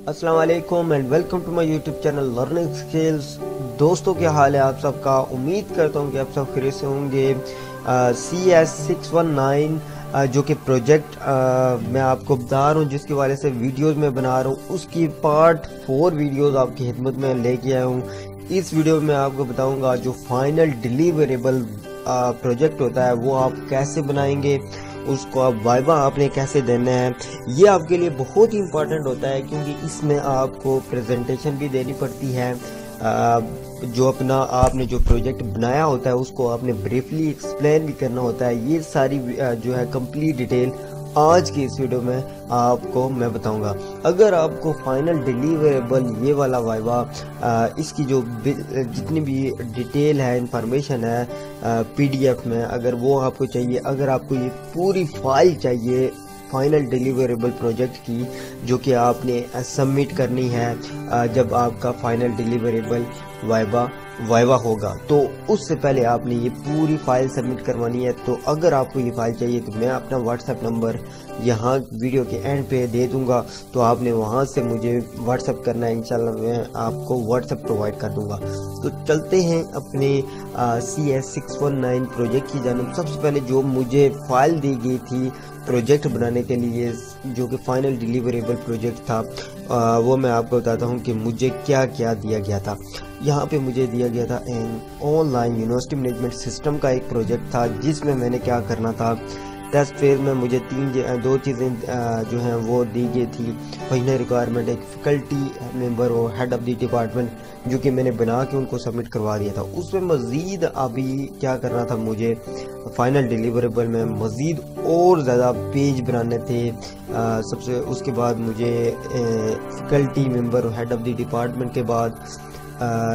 अस्सलाम वालेकुम and welcome to my YouTube channel learning skills. दोस्तों क्या हाल है आप सबका। उम्मीद करता हूँ कि आप सब खैरियत से होंगे। CS619 जो कि प्रोजेक्ट मैं आपको बता रहा हूँ, जिसके वाले से वीडियोस में बना रहा हूँ, उसकी पार्ट 4 वीडियोस आपकी खिदमत में लेके आया हूँ। इस वीडियो में आपको बताऊंगा जो फाइनल डिलीवरेबल प्रोजेक्ट होता है वो आप कैसे बनाएंगे, उसको आप वाइवा आपने कैसे देना है। ये आपके लिए बहुत ही इम्पोर्टेंट होता है क्योंकि इसमें आपको प्रेजेंटेशन भी देनी पड़ती है। जो अपना आपने जो प्रोजेक्ट बनाया होता है उसको आपने ब्रीफली एक्सप्लेन भी करना होता है। ये सारी जो है कंप्लीट डिटेल आज की इस वीडियो में आपको मैं बताऊंगा। अगर आपको फाइनल डिलीवरेबल ये वाला वाइवा इसकी जो जितनी भी डिटेल है, इंफॉर्मेशन है PDF में, अगर वो आपको चाहिए, अगर आपको ये पूरी फाइल चाहिए फाइनल डिलीवरेबल प्रोजेक्ट की जो कि आपने सबमिट करनी है जब आपका फाइनल डिलीवरेबल वाइवा होगा, तो उससे पहले आपने ये पूरी फाइल सबमिट करवानी है। तो अगर आपको ये फाइल चाहिए तो मैं अपना व्हाट्सएप नंबर यहाँ वीडियो के एंड पे दे दूंगा, तो आपने वहाँ से मुझे व्हाट्सएप करना है। इंशाल्लाह मैं आपको व्हाट्सएप प्रोवाइड कर दूंगा। तो चलते हैं अपने CS619 प्रोजेक्ट की जानिब। सबसे पहले जो मुझे फाइल दी गई थी प्रोजेक्ट बनाने के लिए, जो कि फाइनल डिलीवरेबल प्रोजेक्ट था, वो मैं आपको बताता हूँ कि मुझे क्या क्या दिया गया था। यहाँ पे मुझे दिया गया था ऑनलाइन यूनिवर्सिटी मैनेजमेंट सिस्टम का एक प्रोजेक्ट था, जिसमें मैंने क्या करना था। टेस्ट फेज में मुझे दो चीज़ें जो हैं वो दी गई थी। पहला रिक्वायरमेंट एक फैकल्टी मेंबर और हेड ऑफ द डिपार्टमेंट, जो कि मैंने बना के उनको सबमिट करवा दिया था। उसमें मज़ीद अभी क्या करना था, मुझे फाइनल डिलीवरेबल में मज़ीद और ज़्यादा पेज बनाने थे। सबसे उसके बाद मुझे फैकल्टी मेंबर और हेड ऑफ द डिपार्टमेंट के बाद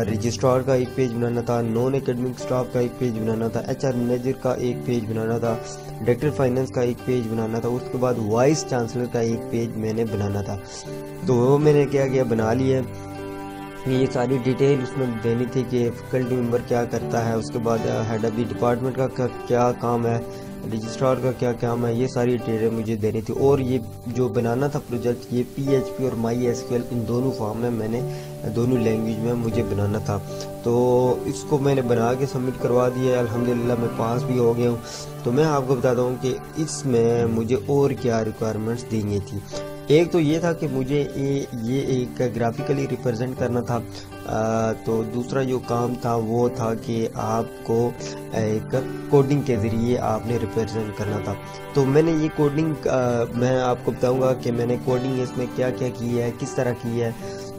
रजिस्ट्रार का एक पेज बनाना था, नॉन एकेडमिक स्टाफ का एक पेज बनाना था, HR मैनेजर का एक पेज बनाना था, डायरेक्टर फाइनेंस का एक पेज बनाना था, उसके बाद वाइस चांसलर का एक पेज मैंने बनाना था। तो वो मैंने क्या किया, बना लिया। ये सारी डिटेल उसमें देनी थी कि फैकल्टी मेंबर क्या करता है, उसके बाद हेड ऑफ द डिपार्टमेंट का क्या काम है, रजिस्ट्रार का क्या काम है, ये सारी डिटेल मुझे देनी थी। और ये जो बनाना था प्रोजेक्ट, ये PHP और MySQL इन दोनों फॉर्म में मैंने दोनों लैंग्वेज में मुझे बनाना था। तो इसको मैंने बना के सबमिट करवा दिया। अल्हम्दुलिल्लाह मैं पास भी हो गया हूँ। तो मैं आपको बताता हूँ कि इसमें मुझे और क्या रिक्वायरमेंट्स दी गई थी। एक तो ये था कि मुझे ये एक ग्राफिकली रिप्रेजेंट करना था। तो दूसरा जो काम था वो था कि आपको एक कोडिंग के ज़रिए आपने रिप्रेजेंट करना था। तो मैंने ये कोडिंग मैं आपको बताऊंगा कि मैंने कोडिंग इसमें क्या क्या की है, किस तरह की है।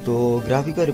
तो ग्राफिकल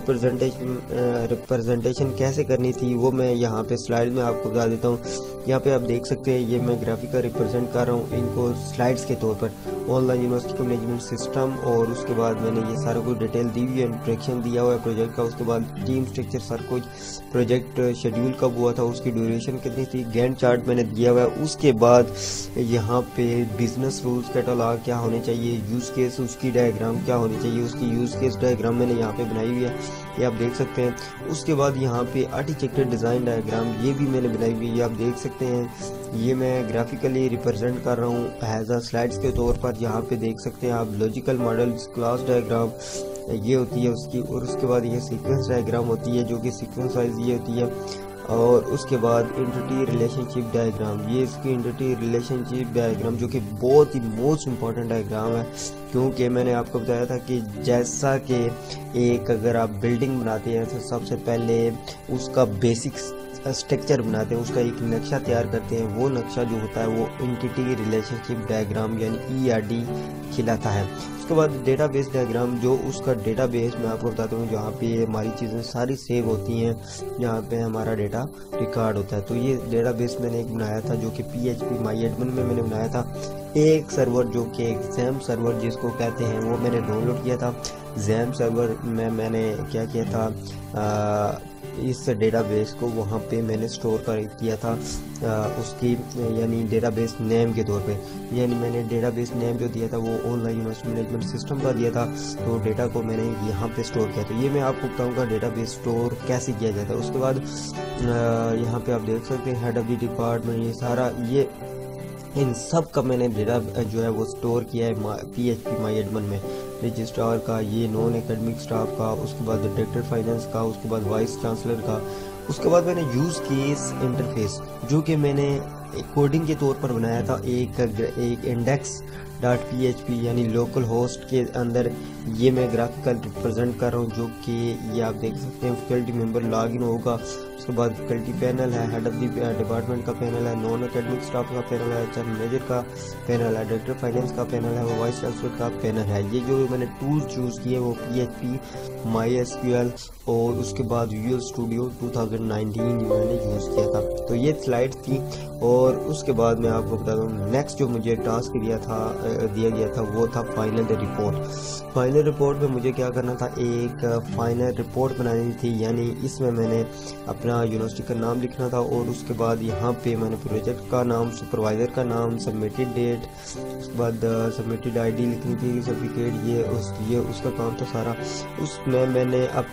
रिप्रेजेंटेशन कैसे करनी थी वो मैं यहाँ पे स्लाइड में आपको बता देता हूँ। यहाँ पे आप देख सकते हैं, ये मैं ग्राफिकल रिप्रेजेंट कर रहा हूँ इनको स्लाइड्स के तौर पर, ऑनलाइन यूनिवर्सिटी मैनेजमेंट सिस्टम। और उसके बाद मैंने ये सारा कुछ डिटेल दी हुई है, इंट्रोडक्शन दिया हुआ है प्रोजेक्ट का। उसके बाद टीम स्ट्रक्चर सारा कुछ, प्रोजेक्ट शेड्यूल कब हुआ था, उसकी ड्यूरेशन कितनी थी, गैंट चार्ट मैंने दिया हुआ है। उसके बाद यहाँ पे बिजनेस रूल्स कैटलॉग क्या होने चाहिए, यूज़ केस उसकी डायग्राम क्या होनी चाहिए, उसकी यूज़ केस डायग्राम मैंने यहाँ पे बनाई हुई है, ये आप देख सकते हैं। उसके बाद यहाँ पे आर्किटेक्चर डिज़ाइन डायग्राम ये भी मैंने बनाई हुई है, ये आप देख सकते हैं। ये मैं ग्राफिकली रिप्रेजेंट कर रहा हूँ एज अ स्लाइड्स के तौर पर। यहाँ पे देख सकते हैं आप लॉजिकल मॉडल क्लास डायग्राम ये होती है उसकी। और उसके बाद ये सीक्वेंस डायग्राम होती है जो कि सीक्वेंस वाइज ये होती है। और उसके बाद एंटिटी रिलेशनशिप डायग्राम, ये इसकी एंटिटी रिलेशनशिप डायग्राम जो कि बहुत ही मोस्ट इम्पॉर्टेंट डायग्राम है, क्योंकि मैंने आपको बताया था कि जैसा कि एक अगर आप बिल्डिंग बनाते हैं तो सबसे पहले उसका बेसिक स्ट्रक्चर बनाते हैं, उसका एक नक्शा तैयार करते हैं। वो नक्शा जो होता है वो एंटिटी रिलेशनशिप डायग्राम यानी ERD खिलाता है। उसके बाद डेटाबेस डायग्राम, जो उसका डेटाबेस मैं आपको बताता हूँ, जहाँ पे हमारी चीज़ें सारी सेव होती हैं, जहाँ पे हमारा डेटा रिकॉर्ड होता है। तो ये डेटाबेस मैंने एक बनाया था जो कि PHP MyAdmin में मैंने बनाया था। एक सर्वर जो कि एग्जाम सर्वर जिसको कहते हैं वो मैंने डाउनलोड किया था। एग्जाम सर्वर में मैंने क्या किया था, इस डेटाबेस को वहाँ पे मैंने स्टोर कर किया था उसकी यानी डेटाबेस नेम के तौर पे। यानी मैंने डेटाबेस नेम जो दिया था वो ऑनलाइन यूनिवर्सिटी मैनेजमेंट सिस्टम का दिया था। तो डेटा को मैंने यहाँ पे स्टोर किया। तो ये मैं आपको बताऊँगा डेटाबेस स्टोर कैसे किया जाता है। उसके बाद यहाँ पे आप देख सकते हैं हेड ऑफ द डिपार्टमेंट, ये सारा ये इन सब का मैंने डेटा जो है वो स्टोर किया है PHP MyAdmin में। رجسٹرار کا، یہ نان اکیڈمک سٹاف کا، اس کے بعد ڈائریکٹر فائنینس کا، اس کے بعد وائس چانسلر کا. اس کے بعد میں نے یوز کیس انٹرفیس جو کہ میں نے کوڈنگ کے طور پر بنایا تھا ایک index dot P H P یعنی لوکل ہوسٹ کے اندر. یہ میں گرافیکل ریپرزینٹ کر رہا ہوں جو کہ یہ آپ دیکھ سکتے ہیں. فیکلٹی ممبر لاگ ان ہوگا، اس کے بعد فیکلٹی پینل ہے، ہیڈ آف دی ڈپارٹمنٹ کا پینل ہے، نان اکیڈمک سٹاف کا پینل ہے، ایچ آر مینیجر کا پینل ہے، ڈائریکٹر فائنینس کا پینل ہے، وائس چانسلر کا پینل ہے. یہ جو میں نے ٹولز چوز کیے وہ پی ایچ پی، مائی ایس کیو ایل اور اس کے بعد ویژول اسٹوڈیو 2019 میں نے یوز کیا تھا. تو یہ سلائڈ تھی. اور اس کے بعد میں آپ کو بتا دوں نیکسٹ جو مجھے ٹاسک دیا گیا تھا وہ تھا فائنل رپورٹ. فائنل رپورٹ میں مجھے کیا کرنا تھا، ایک فائنل رپورٹ بنانی تھی. یعنی اس میں میں نے اپنا یونیورسٹی کا نام لکھنا تھا اور اس کے بعد یہاں پہ میں نے پروجیکٹ کا نام، سپروائزر کا نام، سبمیٹڈ ڈیٹ، اس کے بعد سبمیٹڈ آئی ڈی لکھنی تھی، سرٹیفکیٹ، یہ اس کا کام تھا سارا. اس میں نے اب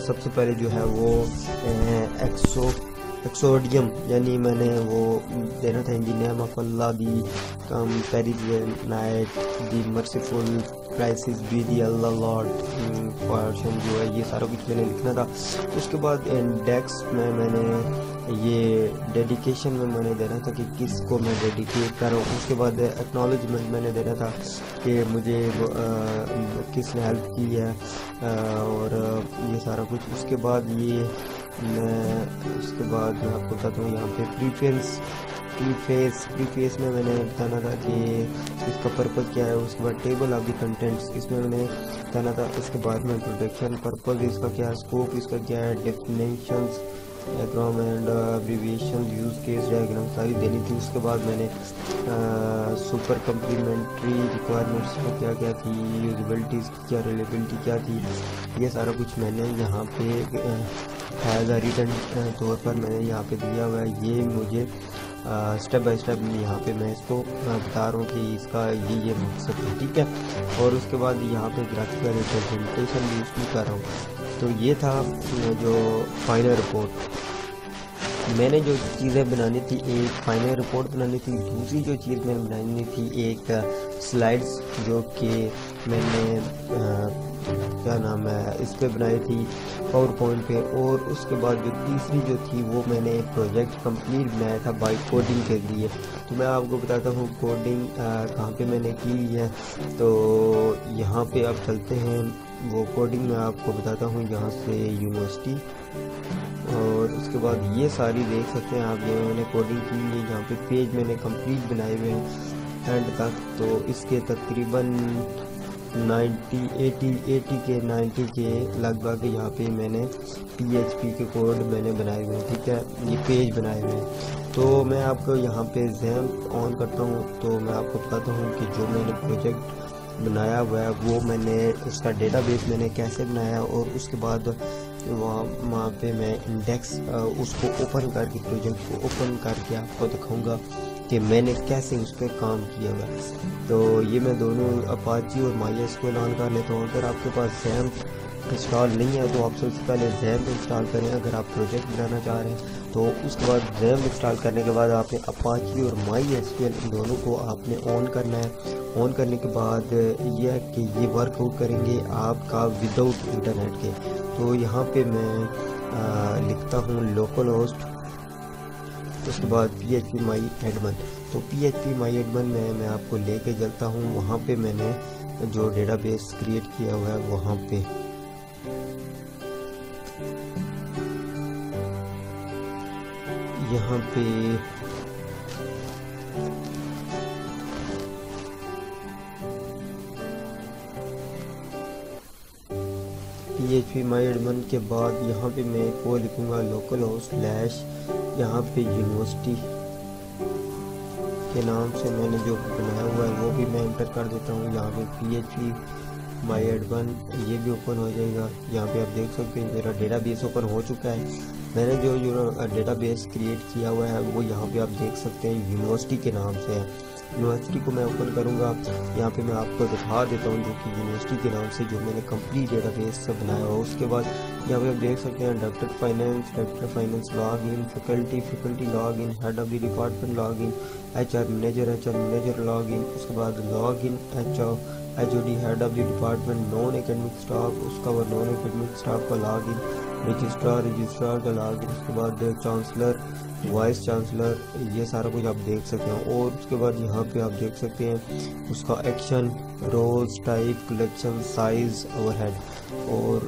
سب سے پہلے جو ہے وہ ایکسوڈیم یعنی میں نے وہ دینا تھا، in the name of Allah the night the merciful crisis be the Allah lord پارشن جو ہے یہ سارا کچھ میں نے لکھنا تھا. اس کے بعد انڈیکس میں نے یہ ڈیڈیکیشن میں نے دینا تھا کہ کس کو میں ڈیڈیکیٹ کر رہا ہوں. اس کے بعد ایکنالجمنٹ میں نے دینا تھا کہ مجھے کس نے ہیلپ کی ہے اور یہ سارا کچھ. اس کے بعد میں آپ کو بتاتا ہوں یہاں پہ پری فیس میں نے بتانا تھا کہ اس کا پرپز کیا ہے. اس کے بعد ٹیبل آف دی کنٹینٹس اس میں نے بتانا تھا. اس کے بعد میں پروڈکشن پرپز اس کا کیا ہے، اسکوپ اس کا کیا ہے، definitions, diagram and abbreviation, use case diagram ساری دینی تھی. اس کے بعد میں نے سپر کمپلیمنٹری ریکوائرمنٹس کا کیا تھی، یوزیبلٹیز کی کیا، ریلیبلٹی کیا تھی، یہ سارا کچھ میں نے یہاں پہ ایز اے ریٹن طور پر میں نے یہاں پہ دیا ہوا ہے. یہ مجھے سٹیپ بائی سٹیپ یہاں پہ میں اس کو بتا رہا ہوں کہ اس کا یہ مقصد ہے، ٹھیک ہے. اور اس کے بعد یہاں پہ گرافیکل ریپرزنٹیشن بھی اس میں کر رہا ہوں. تو یہ تھا جو فائنل رپورٹ. میں نے جو چیزیں بنانی تھی، ایک فائنل رپورٹ بنانی تھی، دوسری جو چیز میں بنانی تھی ایک سلائڈز جو کہ میں نے کیا نام ہے اس پہ بنائی تھی پاور پوائنٹ پہ. اور اس کے بعد جو تیسری جو تھی وہ میں نے ایک پروجیکٹ کمپلیٹ بنایا تھا بائی کوڈنگ کے لیے. تو میں آپ کو بتاتا ہوں کوڈنگ کہاں پہ میں نے کی ہے. تو یہاں پہ آپ چلتے ہیں، وہ کوڈنگ میں آپ کو بتاتا ہوں یہاں سے یونیورسٹی. اور اس کے بعد یہ ساری دیکھ سکتے ہیں آپ، یہ میں نے کوڈنگ کی ہے. یہاں پہ پیج میں نے کمپلیٹ بنائے ہوئے ہیں اینڈ تک. تو اس کے تقریباً 90 کے لگ بھگ یہاں پہ میں نے پی ایچ پی کے کوڈ میں نے بنائے ہوئے ہیں، ٹھیک ہے. یہ پیج بنائے ہوئے ہیں. تو میں آپ کو یہاں پہ زیمپ آن کرتا ہوں تو میں آپ کو بتاتا ہوں کہ جو میں نے پروجیکٹ بنایا ہوا ہے وہ میں نے اس کا ڈیٹا بیس میں نے کیسے بنایا. اور اس کے بعد وہاں پہ میں انڈیکس اس کو اوپن کر کے پروجیکٹ کو اوپن کر کے آپ کو دکھاؤں گا کہ میں نے کیسے اس پہ کام کیا ہوا. تو یہ میں دونوں اپاچی اور مائی ایس کیو ایل آن کر لیتا ہوں. اگر آپ کے پاس زیمپ انسٹال نہیں ہے تو آپ سب سے پہلے زیمپ انسٹال کریں اگر آپ پروجیکٹ بنانا چاہ رہے ہیں. تو اس کے بعد زیمپ انسٹال کرنے کے بعد آپ نے اپاچی اور مائی ایس کیو ایل ان دونوں کو آپ نے آن کرنا ہے. آن کرنے کے بعد یہ ہے کہ یہ ورک آؤٹ کریں گے آپ کا وداؤٹ انٹرنیٹ کے. تو یہاں پہ میں لکھتا ہوں لوکل ہوسٹ، اس کے بعد پی ایچ پی مائی ایڈمن. تو پی ایچ پی مائی ایڈمن میں آپ کو لے کے چلتا ہوں. وہاں پہ میں نے جو ڈیٹا بیس کریٹ کیا ہوا ہے وہاں پہ یہاں پہ پی ایچ پی مائی ایڈمن کے بعد یہاں پہ میں کو لکھوں گا لوکل ہوسٹ سلیش یہاں پہ یونیورسٹی کے نام سے میں نے جو بنایا ہوا ہے وہ بھی میں انٹر کر دیتا ہوں. یہاں پہ پی ایچ پی مائی ایڈمن یہ بھی اوپن ہو جائے گا. یہاں پہ آپ دیکھ سکتے ہیں میرا ڈیٹا بیس اوپن ہو چکا ہے. میں نے جو ڈیٹا بیس کریٹ کیا ہوا ہے وہ یہاں پہ آپ دیکھ سکتے ہیں یونیورسٹی کے نام سے ہے. یونیورسٹی کو میں اوپن کروں گا. یہاں پہ میں آپ کو دکھا دیتا ہوں جو کہ یونیورسٹی کے نام سے جو میں نے کمپلیٹ ڈیٹا بیس سے بنایا ہوا. اس کے بعد یہاں پہ آپ دیکھ سکتے ہیں director finance log in, faculty log in, head of the department log in, H R manager log in. اس کے بعد log in HOD head of the department, non academic staff, उसका बाद नॉन एकेडमिक स्टाफ का log in, registrar का log in, उसके बाद chancellor, vice chancellor, ये सारा कुछ आप देख सकते हैं। और उसके बाद यहाँ पे आप देख सकते हैं उसका action, roles, type, collection, size, overhead. और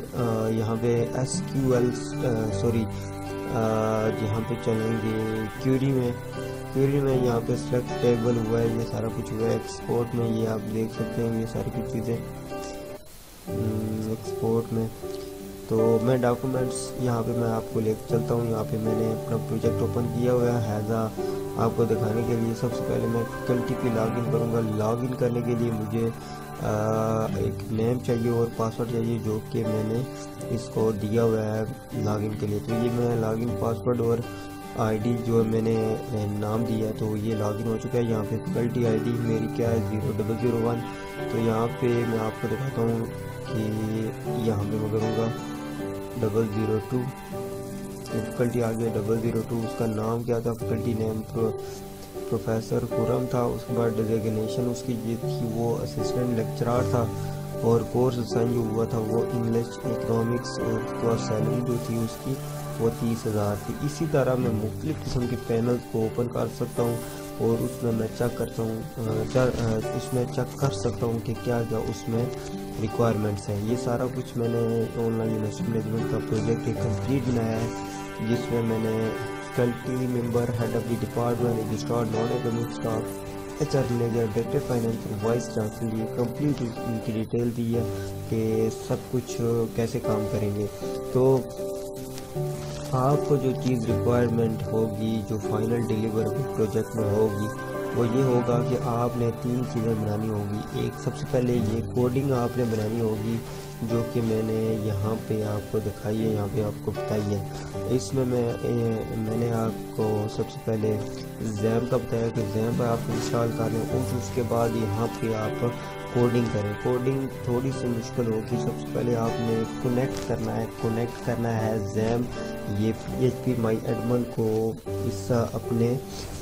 यहाँ पे SQL यहाँ पे चलेंगे क्यूरी में यहाँ पे सेलेक्ट टेबल हुआ है, ये सारा कुछ हुआ है। एक्सपोर्ट में ये आप देख सकते हैं ये सारी कुछ चीज़ें एक्सपोर्ट में। तो मैं डॉक्यूमेंट्स यहाँ पे मैं आपको लेकर चलता हूँ। यहाँ पे मैंने अपना प्रोजेक्ट ओपन किया हुआ है हैज़ा आपको दिखाने के लिए। सबसे पहले मैं फैकल्टी पे लॉगिन करूँगा। लॉगिन करने के लिए मुझे एक नेम चाहिए और पासवर्ड चाहिए जो कि मैंने इसको दिया हुआ है लॉगिन के लिए। तो ये मैं लॉगिन पासवर्ड और ID जो मैंने नाम दिया है तो ये लॉगिन हो चुका है। यहाँ पे फैकल्टी ID मेरी क्या है 0001। तो यहाँ पे मैं आपको दिखाता हूँ कि यहाँ पे मैं करूँगा 002, फैकल्टी आ गया 002। उसका नाम क्या था, फैकल्टी नेम प्रोफेसर खुरम था। उसके बाद डेजिग्नेशन उसकी ये थी, वो असिस्टेंट लेक्चरर था। और कोर्स असाइन जो हुआ था वो इंग्लिश इकोनॉमिक्स। और उसके बाद सैलरी जो थी उसकी वो 30,000 थी। इसी तरह मैं मुख्तलिफ़ किस्म के पैनल्स को ओपन कर सकता हूँ और उसमें मैं चेक करता हूँ उसमें चेक कर सकता हूँ कि क्या क्या उसमें रिक्वायरमेंट्स हैं। ये सारा कुछ मैंने ऑनलाइन यूनिवर्सिटी मैनेजमेंट का प्रोजेक्ट एक कंप्लीट बनाया है जिसमें मैंने faculty member, head of the department, registrar, non academic staff, HR manager, director finance, vice chancellor, ये कंप्लीट इनकी डिटेल दी है कि सब कुछ कैसे काम करेंगे। तो आपको जो चीज़ रिक्वायरमेंट होगी जो फाइनल डिलीवरी प्रोजेक्ट में होगी वो ये होगा कि आपने 3 चीज़ें बनानी होगी। एक सबसे पहले ये कोडिंग आपने बनानी होगी जो कि मैंने यहाँ पे आपको दिखाई है, यहाँ पे आपको बताई है। इसमें मैंने आपको सबसे पहले XAMPP का बताया कि XAMPP आप इंस्टॉल कर लें और उसके बाद यहाँ पे आप कोडिंग करें। कोडिंग थोड़ी सी मुश्किल होगी। सबसे पहले आपने कनेक्ट करना है XAMPP ये PHP माई एडमन को इस अपने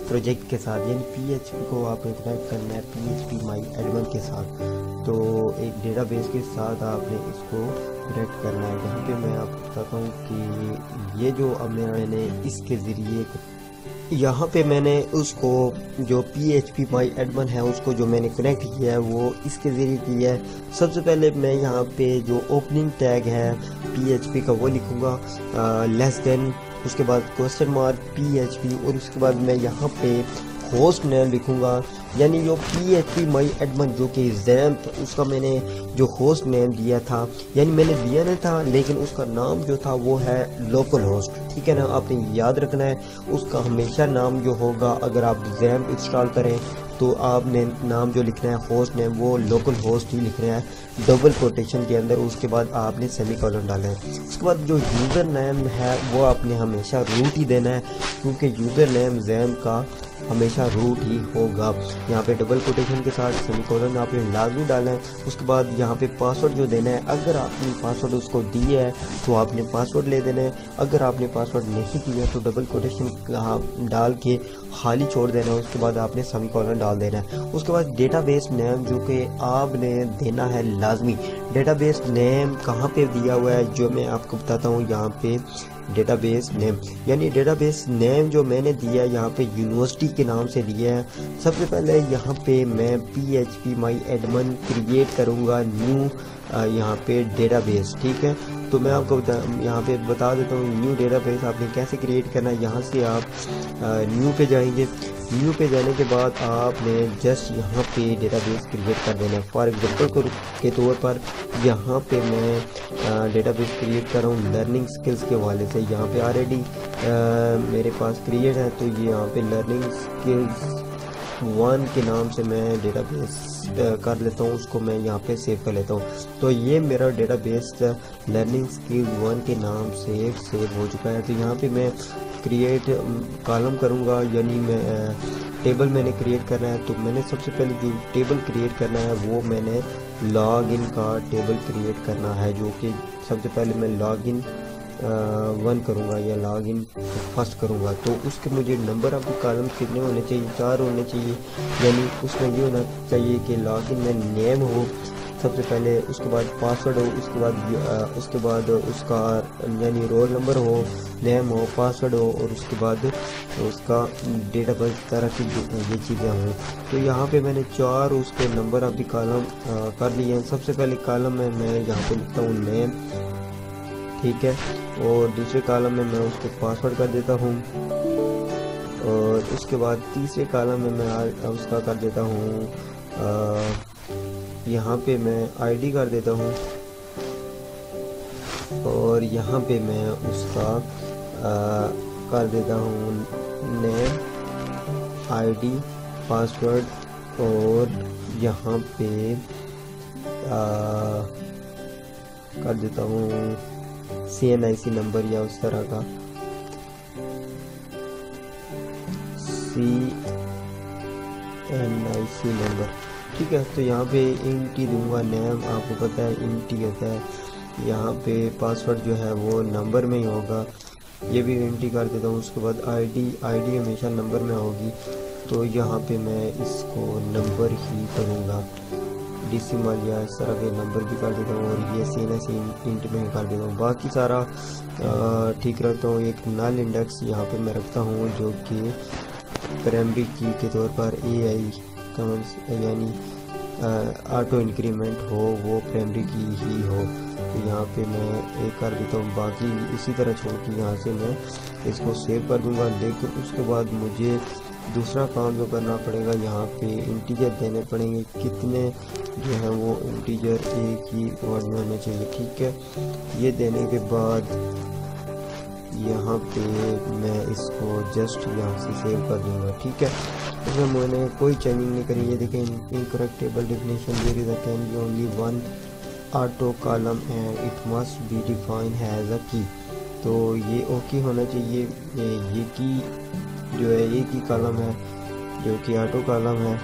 प्रोजेक्ट के साथ, यानी PHP को आपने कनेक्ट करना है PHP माई एडमन के साथ। तो एक डेटाबेस के साथ आपने इसको कनेक्ट करना है। यहाँ पे मैं आपको बताता हूँ कि ये जो अब मैंने इसके ज़रिए यहाँ पे मैंने उसको जो PHP माई एडमन है उसको जो मैंने कनेक्ट किया है वो इसके ज़रिए किया है। सबसे पहले मैं यहाँ पे जो ओपनिंग टैग है PHP का वो लिखूँगा लेस देन, उसके बाद क्वेश्चन मार्क PHP और उसके बाद मैं यहाँ पे होस्ट नेम लिखूँगा, यानी जो PHP माई एडमन जो कि XAMPP उसका मैंने जो होस्ट नेम दिया था, यानी मैंने दिया नहीं था लेकिन उसका नाम जो था वो है लोकल होस्ट। ठीक है ना, आपने याद रखना है उसका हमेशा नाम जो होगा। अगर आप XAMPP इंस्टॉल करें तो आपने नाम जो लिखना है होस्ट नेम वो लोकल होस्ट ही लिखना है डबल कोटेशन के अंदर। उसके बाद आपने सेमीकोलन डालना है। उसके बाद जो यूज़र नेम है वो आपने हमेशा रूट ही देना है क्योंकि यूज़र नेम XAMPP का हमेशा रूट ही होगा। यहाँ पे डबल कोटेशन के साथ सेमीकोलन आपने लाजमी डालना है। उसके बाद यहाँ पे पासवर्ड जो देना है, अगर आपने पासवर्ड उसको दिया है तो आपने पासवर्ड ले देना है। अगर आपने पासवर्ड नहीं दिया तो डबल कोटेशन डाल के खाली छोड़ देना है। उसके बाद आपने सेमीकोलन डाल देना है। उसके बाद डेटाबेस नेम जो कि आपने देना है लाजमी। डेटाबेस नेम कहाँ पे दिया हुआ है जो मैं आपको बताता हूँ। यहाँ पे डेटाबेस नेम, यानी डेटाबेस नेम जो मैंने दिया है यहाँ पे यूनिवर्सिटी के नाम से दिया है। सबसे पहले यहाँ पे मैं PHP माई एडमन क्रिएट करूँगा न्यू यहाँ पे डेटाबेस। ठीक है, तो मैं आपको यहाँ पे बता देता हूँ न्यू डेटाबेस आपने कैसे क्रिएट करना है। यहाँ से आप न्यू पे जाएंगे। न्यू पे जाने के बाद आपने जस्ट यहाँ पे डेटाबेस क्रिएट कर देना है। फॉर एग्जांपल के तौर पर यहाँ पे मैं डेटाबेस क्रिएट कर रहा हूँ लर्निंग स्किल्स के हवाले से। यहाँ पे ऑलरेडी मेरे पास क्रिएट है तो ये यहाँ पे लर्निंग स्किल्स 1 के नाम से मैं डेटाबेस कर लेता हूँ, उसको मैं यहाँ पे सेव कर लेता हूँ। तो ये मेरा डेटाबेस लर्निंग स्किल्स 1 के नाम से सेव हो चुका है। तो यहाँ पे मैं क्रिएट कॉलम करूँगा, यानी मैं टेबल मैंने क्रिएट करना है। तो मैंने सबसे पहले जो टेबल क्रिएट करना है वो मैंने लॉग इन का टेबल क्रिएट करना है, जो कि सबसे पहले मैं लॉग इन 1 करूँगा या लॉग इन फर्स्ट करूँगा। तो उसके मुझे नंबर ऑफ कॉलम कितने होने चाहिए, 4 होने चाहिए। यानी उसमें ये होना चाहिए कि लॉग इन में नेम हो, سب سے پہلے، اس کے بعد پاسورڈ ہو، اس کے بعد اس کا یعنی رول نمبر ہو، نیم ہو، پاسورڈ ہو، اور اس کے بعد اس کا ڈیٹ آف برتھ طرح کی یہ چیزیں ہوں۔ تو یہاں پہ میں نے 4 اس کے نمبر ابھی کالم کر لیے ہیں۔ سب سے پہلے کالم میں یہاں پہ لکھتا ہوں نیم، ٹھیک ہے، اور دوسرے کالم میں اس کو پاسورڈ کر دیتا ہوں، اور اس کے بعد تیسرے کالم میں اس کا کر دیتا ہوں، یہاں پہ میں آئی ڈی کر دیتا ہوں، اور یہاں پہ میں اس کا کر دیتا ہوں نیم، آئی ڈی، پاسورڈ، اور یہاں پہ کر دیتا ہوں CNIC نمبر یا اس طرح کا CNIC نمبر، ٹھیک ہے۔ تو یہاں پہ انٹی دوں گا، نیم آپ کو پتہ ہے انٹی ہوتا ہے، یہاں پہ پاسورڈ جو ہے وہ نمبر میں ہی ہوگا، یہ بھی انٹی کر دیتا ہوں۔ اس کے بعد آئی ڈی ہمیشہ نمبر میں ہوگی، تو یہاں پہ میں اس کو نمبر ہی کروں گا، ڈیسیمل یا اس طرح کے نمبر بھی کر دیتا ہوں، اور یہ CNIC انٹ میں کر دیتا ہوں۔ باقی سارا ٹھیک رکھتا ہوں۔ ایک نل انڈیکس یہاں پہ میں رکھتا ہوں جو کہ پرائمری کی کے طور پر AI یعنی آٹو انکریمنٹ ہو، وہ پرائمری کی ہی ہو، تو یہاں پہ میں ایک کر دیتا ہوں۔ باقی اسی طرح چھوڑ کے یہاں سے میں اس کو سیو کر دوں گا، لیکن اس کے بعد مجھے دوسرا کام جو کرنا پڑے گا، یہاں پہ انٹیجر دینے پڑیں گے، کتنے جو ہے وہ انٹیجر ایک ہی ورڈ میں ہونا چاہیے، ٹھیک ہے۔ یہ دینے کے بعد یہاں پہ میں اس کو جسٹ یہاں سے سیو کر دوں گا، ٹھیک ہے۔ اس میں میں نے کوئی چینجنگ نہیں کری۔ یہ دیکھیں، incorrect table definition, there is a can be only one auto column and it must be defined as a key۔ تو یہ اوکے ہونا چاہیے، یہ کی جو ہے ایک ہی کالم ہے جو کہ آٹو کالم ہے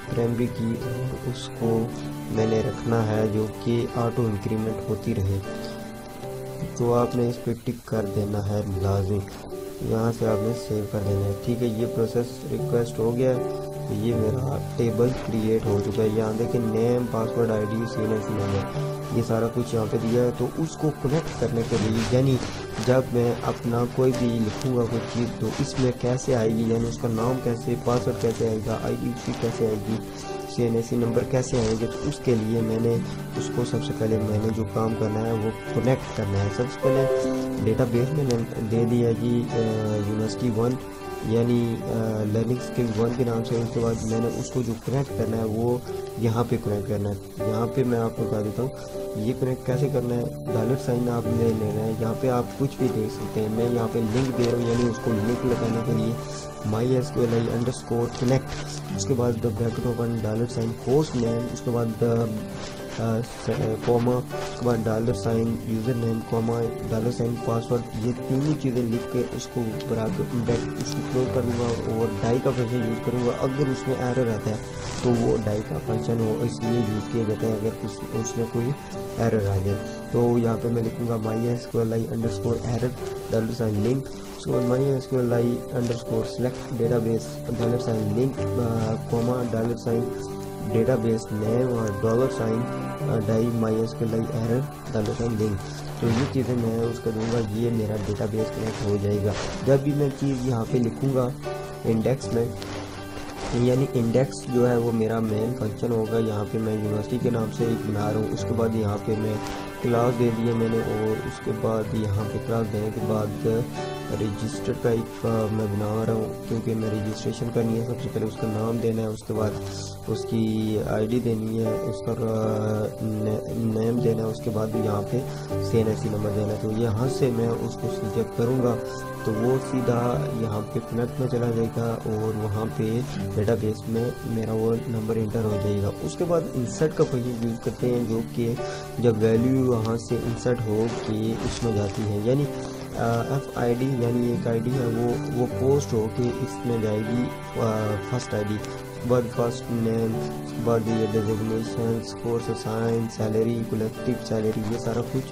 پرائمری کی، اور اس کو میں نے رکھنا ہے جو کہ آٹو انکریمنٹ ہوتی رہے، تو آپ نے اس پہ ٹک کر دینا ہے لازم، یہاں سے آپ نے سیو کر دینا ہے، ٹھیک ہے۔ یہ پروسیس ریکویسٹ ہو گیا ہے، تو یہ میرا ٹیبل کریٹ ہو چکا ہے۔ یہاں دیکھیں name, password, I D, CNIC number, یہ سارا کچھ یہاں پہ دیا ہے۔ تو اس کو کنیکٹ کرنے کے لیے، یعنی جب میں اپنا کوئی بھی لکھوں گا کوئی چیز، تو اس میں کیسے آئے گی، یعنی اس کا نام کیسے، پاسورڈ کیسے آئے گا، آئی ڈی اس کی کیسے آئے گی، CNIC نمبر کیسے آئیں گے، تو اس کے لیے میں نے اس کو سب سے پہلے میں نے جو کام کرنا ہے وہ کنیکٹ کرنا ہے۔ سب سے پہلے ڈیٹا بیس میں نے دے دیا جی یونیورسٹی 1 یعنی لرننگ اسکل 1 کے نام سے۔ اس کے بعد میں نے اس کو جو کنیکٹ کرنا ہے وہ یہاں پہ کنیکٹ کرنا ہے۔ یہاں پہ میں آپ کو بتا دیتا ہوں یہ کنیکٹ کیسے کرنا ہے۔ ڈالر سائن آپ نے لینا ہے، یہاں پہ آپ کچھ بھی دیکھ سکتے ہیں، میں یہاں پہ لنک دے رہا ہوں، یعنی اس کو لنک لگانے کے لیے MySQLi_connect، اس کے بعد bracket open dollar sign course name, اس کے بعد کوما، اس کے بعد dollar sign user name, comma, dollar sign password, یہ تینوں چیزیں لکھ کے اس کو براکٹ اس کو کلوز کر دوں گا، اور ڈائی کا فنکشن یوز کروں گا۔ اگر اس میں ایرر آتا ہے تو وہ ڈائی کا فنکشن ہو اس لیے یوز کیا جاتا ہے، اگر اس میں کوئی ایرر آ جائے تو یہاں پہ میں لکھوں گا MySQLi_error ڈالر سائن لنک، اس کے بعد MySQLi_select database dollar sign link, comma, dollar sign database name, اور dollar sign die MySQLi_error dollar sign link. تو یہ چیزیں میں اس کا دوں گا، یہ میرا ڈیٹا بیس کنیکٹ ہو جائے گا۔ جب بھی میں چیز یہاں پہ لکھوں گا انڈیکس میں، یعنی انڈیکس جو ہے وہ میرا مین فنکشن ہوگا۔ یہاں پہ میں یونیورسٹی کے نام سے ایک بنا رہا ہوں، اس کے بعد یہاں پہ میں کلاس دے دیے میں نے، اور اس کے بعد یہاں پہ کلاس دینے کے بعد رجسٹر کا ایک میں بنا رہا ہوں، کیونکہ میں رجسٹریشن کرنی ہے۔ سب سے پہلے اس کا نام دینا ہے، اس کے بعد اس کی آئی ڈی دینی ہے، اس کا نیم دینا ہے، اس کے بعد یہاں پہ CNIC نمبر دینا ہے۔ تو یہاں سے میں اس کو سلیکٹ کروں گا تو وہ سیدھا یہاں پہ کنیکٹ میں چلا جائے گا، اور وہاں پہ ڈیٹا بیس میں میرا وہ نمبر انٹر ہو جائے گا۔ اس کے بعد انسرٹ کا فنکشن یوز کرتے ہیں، جو کہ جب ویلیو وہاں سے انسرٹ ہو کے اس میں جاتی ہے، یعنی FID یعنی ایک آئی ڈی ہے وہ پوسٹ ہو کے اس میں جائے گی فرسٹ آئی ڈی، بعد فرسٹ نیم، بعد یہ designation, course assign, salary, collective salary, یہ سارا کچھ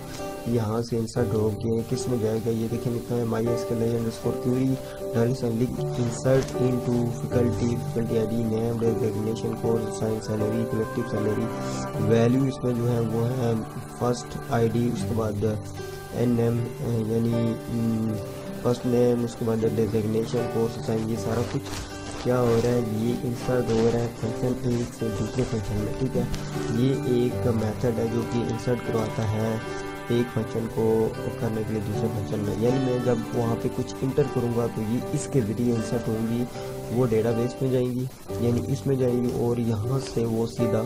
यहाँ से इंसर्ट हो गए, किस में जाएगा ये देखें, लिखा है MySQL_query insert into faculty ID name designation course assign salary collective salary value इसमें जो है वो है फर्स्ट ID, उसके बाद NM यानी फर्स्ट नेम, उसके बाद डेजिग्नेशन कोर्स असाइन, ये सारा कुछ क्या हो रहा है, ये इंसर्ट हो रहा है फंक्शन एक से दूसरे फंक्शन में। ठीक है, ये एक मेथड है जो कि इंसर्ट करवाता है एक फंक्शन को करने के लिए दूसरे फंक्शन में, यानी मैं जब वहाँ पे कुछ इंटर करूँगा तो ये इसके ज़रिए इंसर्ट होंगी, वो डेटाबेस में जाएंगी यानी इसमें जाएंगी और यहाँ से वो सीधा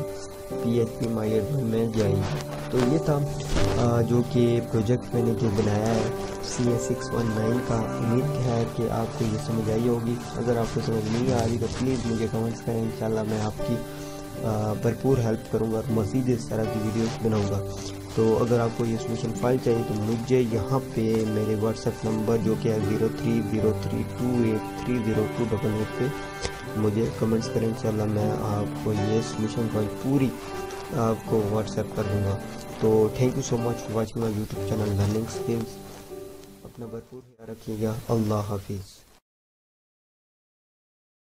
PHP MyAdmin में जाएंगी। तो ये था जो कि प्रोजेक्ट मैंने जो बनाया है CS619 का। उम्मीद है कि आपको ये समझ आई होगी। अगर आपको समझ नहीं आ रही तो प्लीज़ मुझे कमेंट्स करें, इंशाल्लाह मैं आपकी भरपूर हेल्प करूँगा और मज़ीद इस तरह की वीडियोस बनाऊँगा। तो अगर आपको ये सोल्यूशन फाइल चाहिए तो मुझे यहाँ पे मेरे व्हाट्सएप नंबर जो कि है 0303283028 पे मुझे कमेंट्स करें, इंशाल्लाह मैं आपको ये सोल्यूशन फाइल पूरी आपको व्हाट्सएप कर दूँगा। तो thank you so much for watching my YouTube channel learning skills. अपना भरपूर ख्याल रखिएगा। अल्लाह हाफिज़।